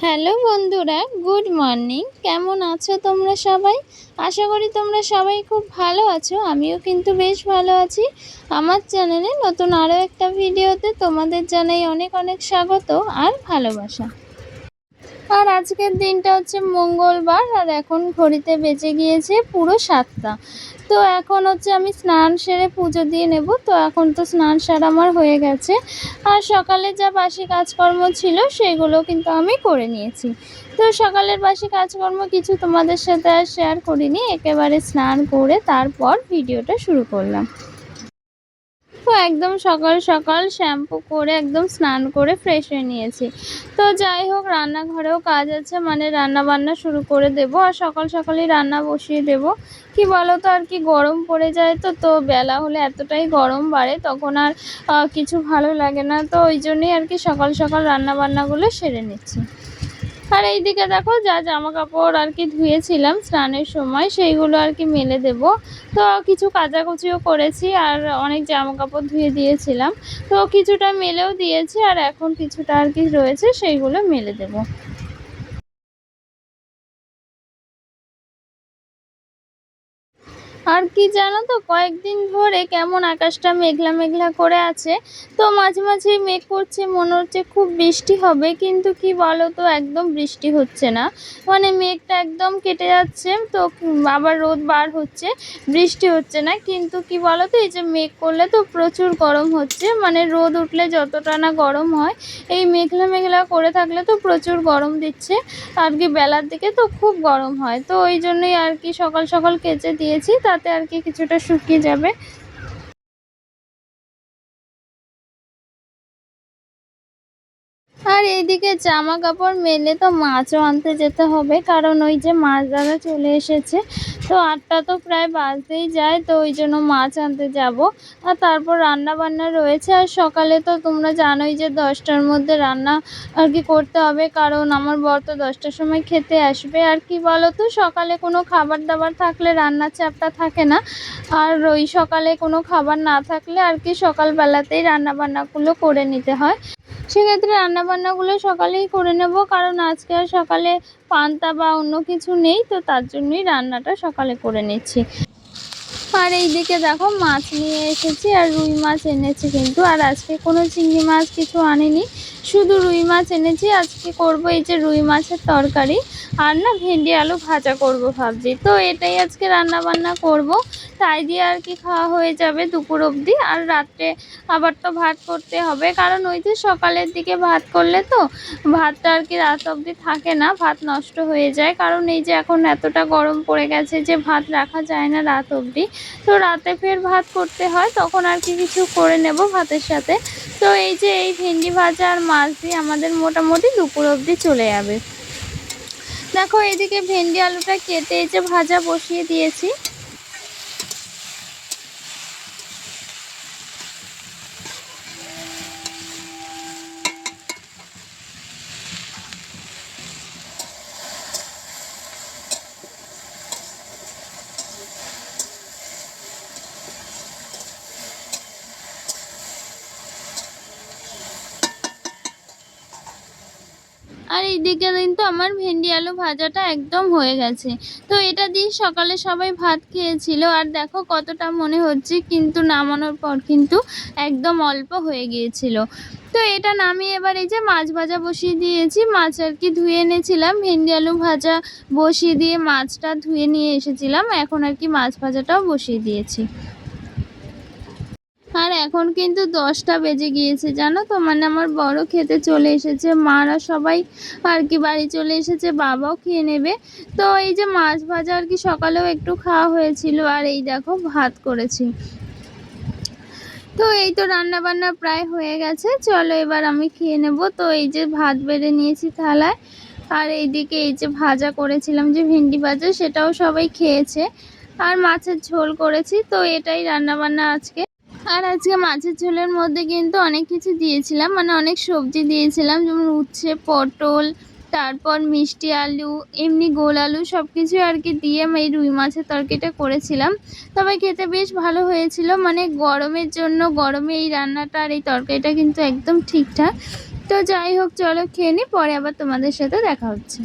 Hello বন্ধুরা, good morning. কেমন আছো তোমরা সবাই? আশা করি তোমরা সবাই খুব ভালো আছো। আমিও কিন্তু বেশ ভালো আছি। আমার চ্যানেলে নতুন আরও একটা ভিডিওতে তোমাদের জানাই অনেক অনেক স্বাগত আর ভালোবাসা। আর আজকের দিনটা হচ্ছে মঙ্গলবার, আর এখন ঘড়িতে বেজে গিয়েছে পুরো 7টা। তো এখন হচ্ছে আমি স্নান সেরে পুজো দিয়ে নেব। তো এখন তো স্নান সারা আমার হয়ে গেছে, আর সকালে যা বাসি কাজকর্ম ছিল সেগুলো কিন্তু আমি করে নিয়েছি। তো সকালের বাসি কাজকর্ম কিছু তোমাদের সাথে আর শেয়ার করিনি, একেবারে স্নান করে তারপর ভিডিওটা শুরু করলাম। তো একদম সকাল সকাল শ্যাম্পু করে একদম স্নান করে ফ্রেশ হয়ে নিয়েছি। তো যাই হোক, রান্নাঘরেও কাজ আছে, মানে রান্না বান্না শুরু করে দেব, আর সকাল সকালই রান্না বসিয়ে দেব। কি বলো তো, আর কি গরম পড়ে যায়, তো বেলা হলে এতটাই গরম বাড়ে, তখন আর কিছু ভালো লাগে না। তো ওই জন্যই আর কি সকাল সকাল রান্না বান্নাগুলো সেরে নিচ্ছি। আর এইদিকে দেখো, যা জামা কাপড় আর কি ধুয়েছিলাম স্নানের সময় সেইগুলো আর কি মেলে দেব। তো কিছু কাচাকুচিও করেছি, আর অনেক জামা কাপড় ধুয়ে দিয়েছিলাম, তো কিছুটা মেলেও দিয়েছি, আর এখন কিছুটা আর কি রয়েছে সেইগুলো মেলে দেব। আর কি জানো তো, কয়েকদিন ধরে কেমন আকাশটা মেঘলা মেঘলা করে আছে। তো মাঝে মাঝেই মেঘ করছে, মনে হচ্ছে খুব বৃষ্টি হবে, কিন্তু কি বলো তো, একদম বৃষ্টি হচ্ছে না। মানে মেঘটা একদম কেটে যাচ্ছে, তো আবার রোদ বার হচ্ছে, বৃষ্টি হচ্ছে না। কিন্তু কি বলো তো, এই যে মেঘ করলে তো প্রচুর গরম হচ্ছে, মানে রোদ উঠলে যতটা না গরম হয়, এই মেঘলা মেঘলা করে থাকলে তো প্রচুর গরম দিচ্ছে। আর কি বেলার দিকে তো খুব গরম হয়, তো ওই জন্যই আর কি সকাল সকাল কেচে দিয়েছি, তাতে আর কি কিছুটা শুকিয়ে যাবে। আর এইদিকে জামা কাপড় মেলে তো মাছও আনতে যেতে হবে, কারণ ওই যে মাছ দাদা চলে এসেছে। তো 8টা তো প্রায় বাজতেই যায়, তো ওই জন্য মাছ আনতে যাব। আর তারপর রান্না বান্না রয়েছে, আর সকালে তো তোমরা জানোই যে 10টার মধ্যে রান্না আর কি করতে হবে, কারণ আমার বর তো 10টার সময় খেতে আসবে। আর কি বলো তো, সকালে কোনো খাবার দাবার থাকলে রান্নার চাপটা থাকে না, আর ওই সকালে কোনো খাবার না থাকলে আর কি সকালবেলাতেই রান্না বান্নাগুলো করে নিতে হয়। সেক্ষেত্রে রান্নাবান্নাগুলো সকালেই করে নেব, কারণ আজকে আর সকালে পান্তা বা অন্য কিছু নেই, তো তার জন্যই রান্নাটা সকালে করে নিচ্ছি। আর এইদিকে দেখো, মাছ নিয়ে এসেছি, আর রুই মাছ এনেছি কিন্তু, আর আজকে কোনো চিংড়ি মাছ কিছু আনিনি, শুধু রুই মাছ এনেছি। আজকে করব এই যে রুই মাছের তরকারি, আর না ভেন্ডি আলু ভাজা করব ভাবছি। তো এটাই আজকে রান্না বান্না করব, তাই দিয়ে আর কি খাওয়া হয়ে যাবে দুপুর অবধি। আর রাত্রে আবার তো ভাত করতে হবে, কারণ ওই যে সকালের দিকে ভাত করলে তো ভাতটা আর কি রাত অবধি থাকে না, ভাত নষ্ট হয়ে যায়, কারণ এই যে এখন এতটা গরম পড়ে গেছে যে ভাত রাখা যায় না রাত অবধি। তো রাতে ফের ভাত করতে হয়, তখন আর কি কিছু করে নেব ভাতের সাথে। তো এই যে এই ভেন্ডি ভাজা আর মাছ দিয়ে আমাদের মোটামুটি দুপুর অবধি চলে যাবে। দেখো এদিকে ভেন্ডি আলুটা কেটে এই যে ভাজা বসিয়ে দিয়েছি। আর এইদিকে কিন্তু আমার ভেন্ডি আলু ভাজাটা একদম হয়ে গেছে। তো এটা দিয়ে সকালে সবাই ভাত খেয়েছিল, আর দেখো কতটা মনে হচ্ছে, কিন্তু নামানোর পর কিন্তু একদম অল্প হয়ে গিয়েছিল। তো এটা নামিয়ে এবার এই যে মাছ ভাজা বসিয়ে দিয়েছি। মাছ আর কি ধুয়ে এনেছিলাম, ভেন্ডি আলু ভাজা বসিয়ে দিয়ে মাছটা ধুয়ে নিয়ে এসেছিলাম, এখন আর কি মাছ ভাজাটাও বসিয়ে দিয়েছি। আর এখন কিন্তু 10টা বেজে গিয়েছে জানো তো, মানে আমার বড় খেতে চলে এসেছে, মারা সবাই আর কি বাড়ি চলে এসেছে, বাবাও খেয়ে নেবে। তো এই যে মাছ ভাজা আর কি সকালেও একটু খাওয়া হয়েছিল, আর এই দেখো ভাত করেছি। তো এই তো রান্না বান্না প্রায় হয়ে গেছে, চলো এবার আমি খেয়ে নেব। তো এই যে ভাত বেড়ে নিয়েছি থালায়, আর এইদিকে এই যে ভাজা করেছিলাম যে ভেন্ডি ভাজা, সেটাও সবাই খেয়েছে। আর মাছের ঝোল করেছি, তো এটাই রান্না বান্না আজকে। আর আজকে মাছের ঝোলের মধ্যে কিন্তু অনেক কিছু দিয়েছিলাম, মানে অনেক সবজি দিয়েছিলাম, যেমন উচ্ছে, পটল, তারপর মিষ্টি আলু, এমনি গোল আলু, সব কিছু আর কি দিয়ে আমি এই রুই মাছের তরকারিটা করেছিলাম। তবে খেতে বেশ ভালো হয়েছিল, মানে গরমের জন্য গরমে এই রান্নাটা আর এই তরকারিটা কিন্তু একদম ঠিকঠাক। তো যাই হোক চলো খেয়ে নিই, পরে আবার তোমাদের সাথে দেখা হচ্ছে।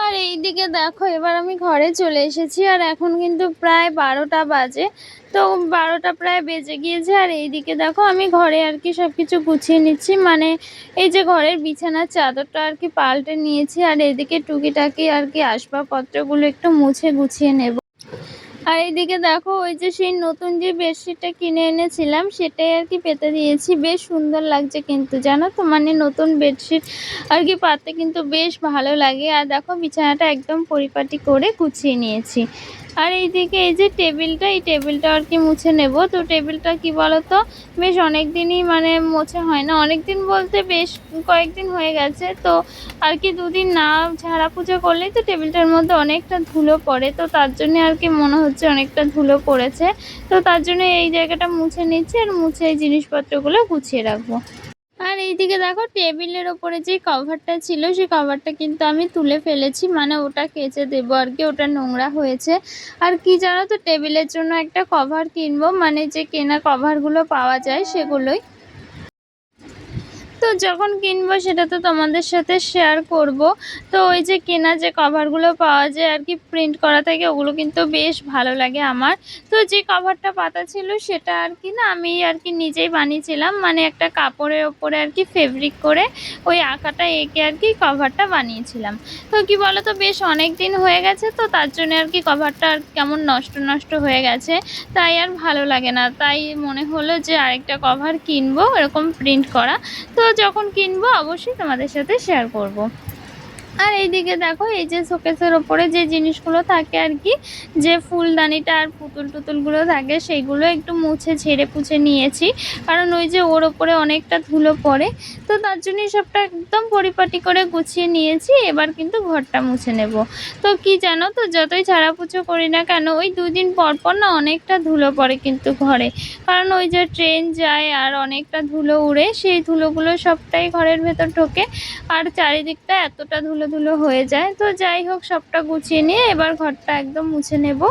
আর এইদিকে দেখো এবার আমি ঘরে চলে এসেছি, আর এখন কিন্তু প্রায় 12টা বাজে। তো 12টা প্রায় বেজে গিয়েছে, আর এইদিকে দেখো আমি ঘরে আর কি সব কিছু গুছিয়ে নিচ্ছি, মানে এই যে ঘরের বিছানার চাদরটা আর কি পাল্টে নিয়েছি, আর এদিকে টুকিটাকি আর কি আসবাবপত্রগুলো একটু মুছে গুছিয়ে নেব। আর এইদিকে দেখো ওই যে সেই নতুন যে বেডশিটটা কিনে এনেছিলাম সেটাই আর কি পেতে দিয়েছি, বেশ সুন্দর লাগছে কিন্তু জানো তো, মানে নতুন বেডশিট আর কি পাততে কিন্তু বেশ ভালো লাগে। আর দেখো বিছানাটা একদম পরিপাটি করে গুছিয়ে নিয়েছি। আর এইদিকে এই যে টেবিলটা, এই টেবিলটা আর কি মুছে নেব। তো টেবিলটা কি বলতো, বেশ অনেক দিনই মানে মোছা হয় না, অনেক দিন বলতে বেশ কয়েকদিন হয়ে গেছে। তো আর কি দুদিন না ঝাড়া পুজো করলেই তো টেবিলটার মধ্যে অনেকটা ধুলো পড়ে, তো তার জন্য আর কি মনে হচ্ছে অনেকটা ধুলো পড়েছে। তো তার জন্য এই জায়গাটা মুছে নিচ্ছি, আর মুছে এই জিনিসপত্রগুলো গুছিয়ে রাখবো। আর এইদিকে দেখো টেবিলের ওপরে যে কভারটা ছিল সেই কভারটা কিন্তু আমি তুলে ফেলেছি, মানে ওটা কেচে দেবো আর কি, ওটা নোংরা হয়েছে। আর কি জানো তো, টেবিলের জন্য একটা কভার কিনবো, মানে যে কেনা কভারগুলো পাওয়া যায় সেগুলোই। তো যখন কিনবো সেটা তো তোমাদের সাথে শেয়ার করব। তো ওই যে কেনা যে কভারগুলো পাওয়া যায় আর কি প্রিন্ট করা থাকে, ওগুলো কিন্তু বেশ ভালো লাগে আমার। তো যে কভারটা পাতা ছিল সেটা আর কি না আমি আর কি নিজেই বানিয়েছিলাম, মানে একটা কাপড়ের ওপরে আর কি ফেব্রিক করে ওই আঁকাটা এঁকে আর কি কভারটা বানিয়েছিলাম। তো কি বলো তো, বেশ অনেক দিন হয়ে গেছে, তো তার জন্য আর কি কভারটা আর কেমন নষ্ট নষ্ট হয়ে গেছে, তাই আর ভালো লাগে না। তাই মনে হলো যে আরেকটা কভার কিনবো এরকম প্রিন্ট করা। তো যখন কিনবো অবশ্যই তোমাদের সাথে শেয়ার করব। আর এইদিকে দেখো এই যে শোকেসের ওপরে যে জিনিসগুলো থাকে আর কি, যে ফুলদানিটা আর পুতুল টুতুলগুলো থাকে সেইগুলো একটু মুছে ঝেড়ে পুছে নিয়েছি, কারণ ওই যে ওর ওপরে অনেকটা ধুলো পড়ে। তো তার জন্যই সবটা একদম পরিপাটি করে গুছিয়ে নিয়েছি, এবার কিন্তু ঘরটা মুছে নেব। তো কি জানো তো, যতই ঝাড়াপুছো করি না কেন ওই 2 দিন পর পর না অনেকটা ধুলো পড়ে কিন্তু ঘরে, কারণ ওই যে ট্রেন যায় আর অনেকটা ধুলো উড়ে, সেই ধুলোগুলো সবটাই ঘরের ভেতর ঢোকে, আর চারিদিকটা এতটা ধুলো ধুলো হয়ে যায়। তো যাই হোক সবটা গুছিয়ে নিয়ে এবার ঘরটা একদম মুছে নেব।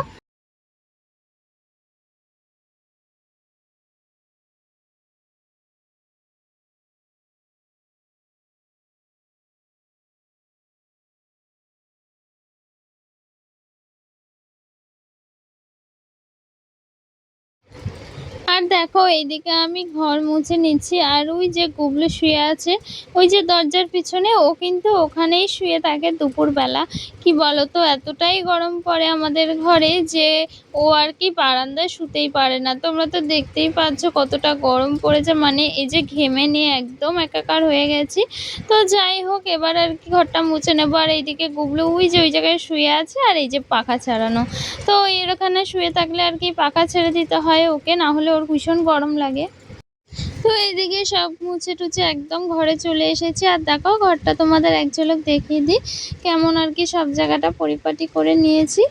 আর দেখো এইদিকে আমি ঘর মুছে নিচ্ছি, আর ওই যে গুবলু শুয়ে আছে ওই যে দরজার পিছনে, ও কিন্তু ওখানেই শুয়ে থাকে দুপুরবেলা। কি বলতো, এতটাই গরম পড়ে আমাদের ঘরে যে ও আর কি বারান্দায় শুতেই পারে না। তোমরা তো দেখতেই পাচ্ছ কতটা গরম পড়েছে, মানে এই যে ঘেমে নিয়ে একদম একাকার হয়ে গেছি। তো যাই হোক এবার আর কি ঘরটা মুছে নেবো। আর এইদিকে গুবলু ওই যে ওই জায়গায় শুয়ে আছে, আর এই যে পাখা চালানো, তো এর ওখানে শুয়ে থাকলে আর কি পাখা ছেড়ে দিতে হয় ওকে, না হলে ওর ভীষণ গরম লাগে। তো এদিকে সব মুছে টুছে একদম ঘরে চলে এসেছি, আর দেখো ঘরটা তোমাদের এক ঝলক দেখিয়ে দিই কেমন আর কি সব জায়গাটা পরিপাটি করে নিয়েছি।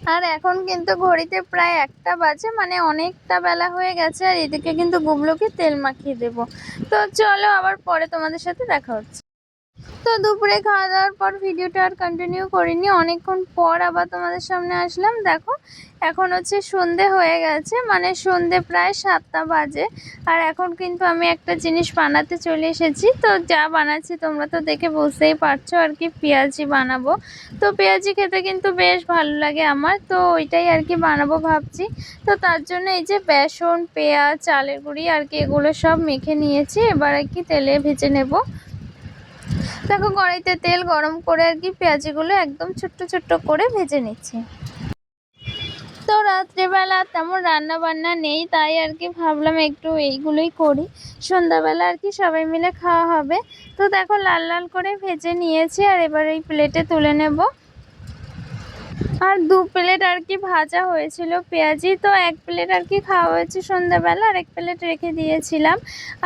আর এখন কিন্তু ঘড়িতে প্রায় 1টা বাজে, মানে অনেকটা বেলা হয়ে গেছে, আর এদিকে কিন্তু গুবলুকে তেল মাখিয়ে দেবো। তো চলো আবার পরে তোমাদের সাথে দেখা হচ্ছে। তো দুপুরে খাওয়া দাওয়ার পর ভিডিওটা আর কন্টিনিউ করিনি, অনেকক্ষণ পর আবার তোমাদের সামনে আসলাম। দেখো এখন হচ্ছে সন্ধে হয়ে গেছে, মানে সন্ধে প্রায় 7টা বাজে। আর এখন কিন্তু আমি একটা জিনিস বানাতে চলে এসেছি। তো যা বানাচ্ছি তোমরা তো দেখে বুঝতেই পারছো আর কি, পেঁয়াজি বানাবো। তো পেঁয়াজি খেতে কিন্তু বেশ ভালো লাগে আমার, তো ওইটাই আর কি বানাবো ভাবছি। তো তার জন্য এই যে বেসন, পেঁয়াজ, চালের গুঁড়ি আর কি এগুলো সব মেখে নিয়েছি, এবার আর কি তেলে ভেজে নেব। দেখো কড়াইতে তেল গরম করে আর কি পেঁয়াজিগুলো একদম ছোট্ট ছোট্ট করে ভেজে নিচ্ছি। তো রাত্রেবেলা তেমন রান্না বান্না নেই, তাই আর কি ভাবলাম একটু এইগুলোই করি, সন্ধ্যাবেলা আর কি সবাই মিলে খাওয়া হবে। তো দেখো লাল লাল করে ভেজে নিয়েছি, আর এবার এই প্লেটে তুলে নেব। আর 2 প্লেট আর কি ভাজা হয়েছিল পেঁয়াজি, তো 1 প্লেট আর কি খাওয়া হয়েছে সন্ধ্যাবেলা, আর 1 প্লেট রেখে দিয়েছিলাম।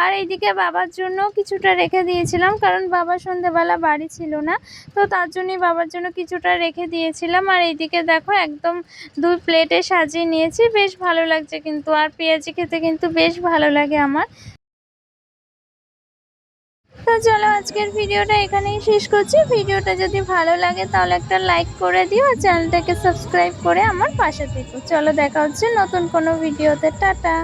আর এইদিকে বাবার জন্য কিছুটা রেখে দিয়েছিলাম, কারণ বাবা সন্ধ্যাবেলা বাড়ি ছিল না, তো তার জন্যই বাবার জন্য কিছুটা রেখে দিয়েছিলাম। আর এইদিকে দেখো একদম 2 প্লেটে সাজিয়ে নিয়েছি, বেশ ভালো লাগছে কিন্তু। আর পেঁয়াজি খেতে কিন্তু বেশ ভালো লাগে আমার। তো চলো আজকের ভিডিওটা এখানেই শেষ করছি। ভিডিওটা যদি ভালো লাগে তাহলে একটা লাইক করে দিও, আর চ্যানেলটাকে সাবস্ক্রাইব করে আমার পাশে থেকো। চলো দেখা হচ্ছে নতুন কোনো ভিডিওতে। টাটা।